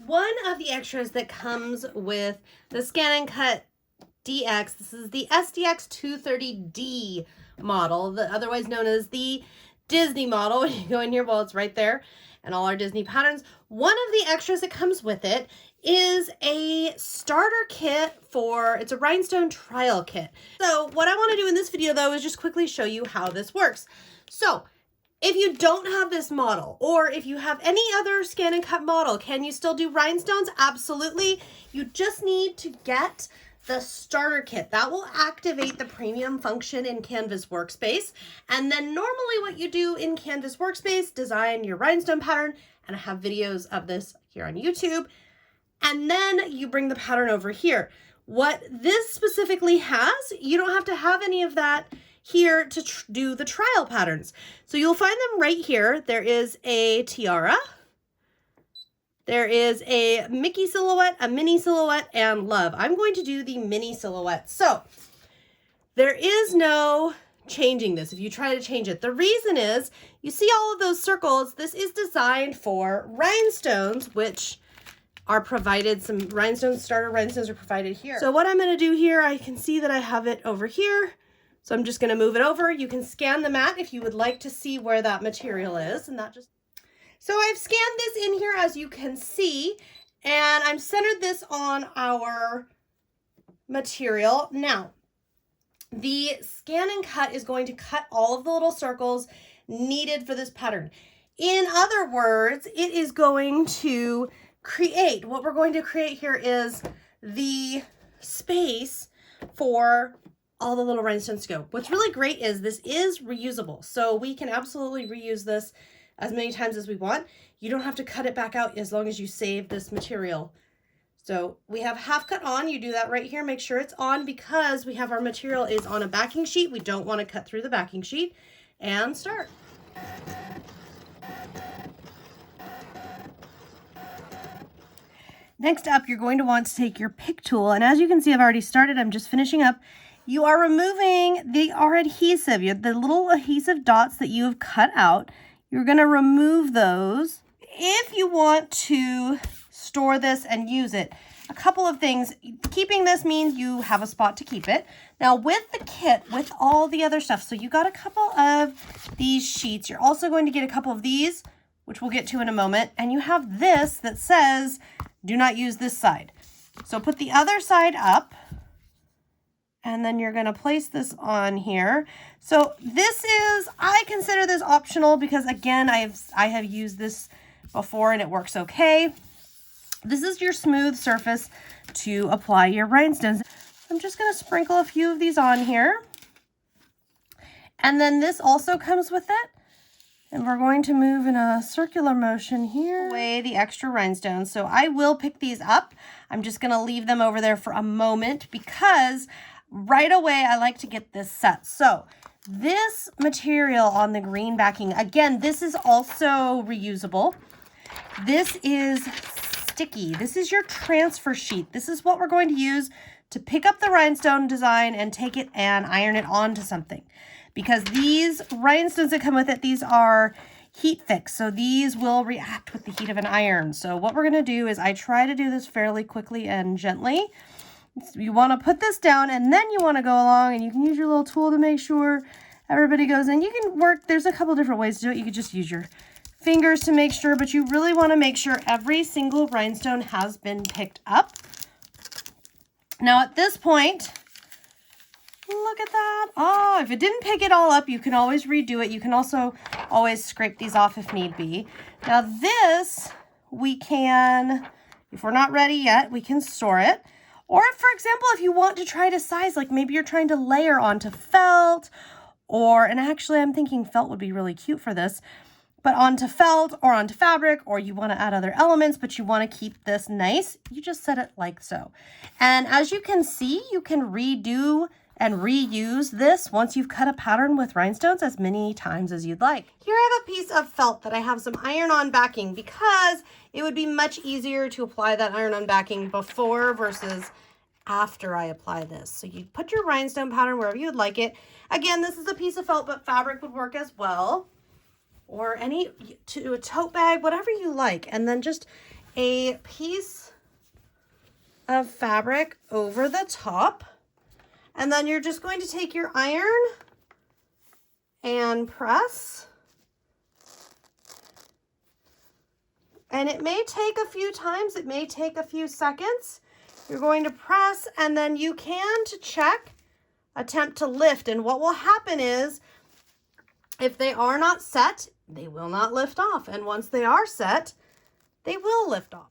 One of the extras that comes with the ScanNCutDX, this is the SDX230D model, otherwise known as the Disney model. When you go in here, well, it's right there, and all our Disney patterns. One of the extras that comes with it is a starter kit it's a Rhinestone trial kit. So what I want to do in this video though is just quickly show you how this works. So if you don't have this model, or if you have any other ScanNCut model, can you still do rhinestones? Absolutely. You just need to get the starter kit. That will activate the premium function in Canvas Workspace. And then normally what you do in Canvas Workspace, design your rhinestone pattern, and I have videos of this here on YouTube. And then you bring the pattern over here. What this specifically has, you don't have to have any of that here to do the trial patterns. So you'll find them right here. There is a tiara, there is a Mickey silhouette, a Minnie silhouette, and love. I'm going to do the Minnie silhouette. So there is no changing this if you try to change it. The reason is, you see all of those circles, this is designed for rhinestones, which are provided, some starter rhinestones are provided here. So what I'm gonna do here, I can see that I have it over here. So I'm just gonna move it over. You can scan the mat if you would like to see where that material is, and that just... So I've scanned this in here, as you can see, and I'm centered this on our material. Now, the ScanNCut is going to cut all of the little circles needed for this pattern. In other words, it is going to create, what we're going to create here is the space for all the little rhinestones to go. What's really great is this is reusable. So we can absolutely reuse this as many times as we want. You don't have to cut it back out as long as you save this material. So we have half cut on, you do that right here, make sure it's on, because we have our material is on a backing sheet. We don't want to cut through the backing sheet, and start. Next up, you're going to want to take your pick tool, and as you can see, I've already started, I'm just finishing up. You are removing our adhesive, the little adhesive dots that you have cut out. You're going to remove those. If you want to store this and use it, a couple of things. Keeping this means you have a spot to keep it. Now with the kit, with all the other stuff, so you got a couple of these sheets. You're also going to get a couple of these, which we'll get to in a moment, and you have this that says, do not use this side. So put the other side up, and then you're going to place this on here. So this is, I consider this optional because, again, I have used this before and it works okay. This is your smooth surface to apply your rhinestones. I'm just going to sprinkle a few of these on here. And then this also comes with it. And we're going to move in a circular motion here, away the extra rhinestones. So I will pick these up. I'm just going to leave them over there for a moment because right away I like to get this set. So this material on the green backing, again, this is also reusable. This is sticky. This is your transfer sheet. This is what we're going to use to pick up the rhinestone design and take it and iron it onto something. Because these rhinestones that come with it, these are heat fixed. So these will react with the heat of an iron. So what we're going to do is I try to do this fairly quickly and gently. So you want to put this down and then you want to go along and you can use your little tool to make sure everybody goes in. You can work, there's a couple different ways to do it. You could just use your fingers to make sure, but you really want to make sure every single rhinestone has been picked up. Now at this point, look at that. Oh, if it didn't pick it all up, you can always redo it. You can also always scrape these off if need be. Now this, we can, if we're not ready yet, we can store it. Or if, for example, if you want to try to size, like maybe you're trying to layer onto felt, or, and actually I'm thinking felt would be really cute for this, but onto felt or onto fabric, or you want to add other elements, but you want to keep this nice, you just set it like so. And as you can see, you can redo and reuse this once you've cut a pattern with rhinestones as many times as you'd like. Here I have a piece of felt that I have some iron-on backing because it would be much easier to apply that iron-on backing before versus after I apply this. So you put your rhinestone pattern wherever you would like it. Again, this is a piece of felt, but fabric would work as well. Or to a tote bag, whatever you like. And then just a piece of fabric over the top, and then you're just going to take your iron and press. And it may take a few times, it may take a few seconds. You're going to press, and then you can, to check, attempt to lift. And what will happen is, if they are not set, they will not lift off. And once they are set, they will lift off.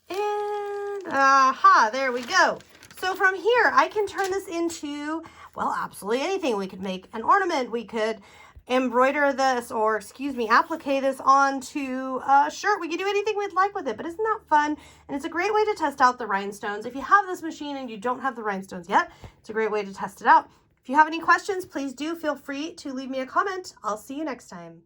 And aha, there we go. So from here, I can turn this into, well, absolutely anything. We could make an ornament. We could embroider this, or excuse me, applique this onto a shirt. We could do anything we'd like with it, but isn't that fun? And it's a great way to test out the rhinestones. If you have this machine and you don't have the rhinestones yet, it's a great way to test it out. If you have any questions, please do feel free to leave me a comment. I'll see you next time.